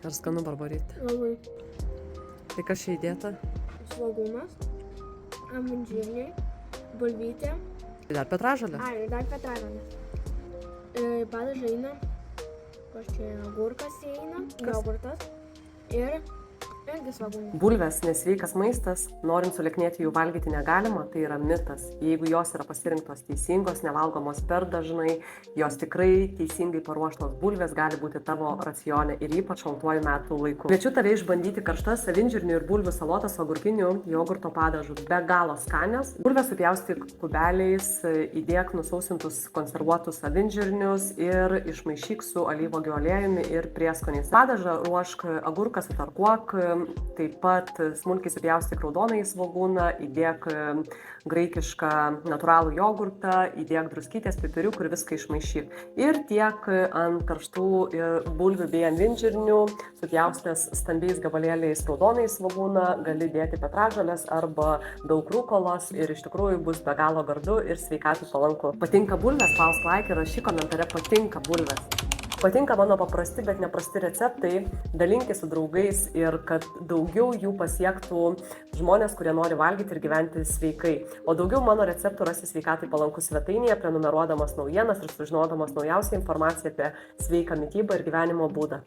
Ar skanu barbarytė? Labai. Tai kas čia įdėta? Svogūnas, avinžirniai, bulvytė. Dar petražolė? Ai, dar petražolės. Padažai eina, kas čia agurkas įeina, jogurtas ir irgi svogūnas. Bulvės nesveikas maistas, norint sulieknėti jų valgyti negalima, tai yra mitas. Jeigu jos yra pasirinktos teisingos, nevalgomos per dažnai, jos tikrai teisingai paruoštos bulvės gali būti tavo racione ir ypač šaltuoju metų laiku. Kviečiu tave išbandyti karštas avinžirnių ir bulvių salotas su agurkiniu jogurto padažu. Be galo skanios. Bulvės supjaustyk kubeliais, įdėk nusausintus konservuotus avinžirnius ir išmaišyk su alyvuogių aliejumi ir prieskoniais. Padažą ruošk agurką sutarkuok, taip pat smulkiai supjaustyk raudonąjį svogūną, įdėk graikišką natūralų jogurtą, įdėk druskytės, pipiriukų ir viską išmaišyk. Ir tiek ant karštų bulvių bei avinžirnių, supjaustęs stambiais gabalėliais raudonąjį svogūną, gali dėti petražolės arba daug rūkolos ir iš tikrųjų bus be galo gardu ir sveikatai palanku. Patinka bulvės? Spausk like ir rašyk komentare patinka bulvės. Patinka mano paprasti, bet neprasti receptai, dalinkis su draugais ir kad daugiau jų pasiektų žmonės, kurie nori valgyti ir gyventi sveikai. O daugiau mano receptų rasi sveikatai palankų svetainėje, prenumeruodamas naujienas ir sužinodamas naujausią informaciją apie sveiką mitybą ir gyvenimo būdą.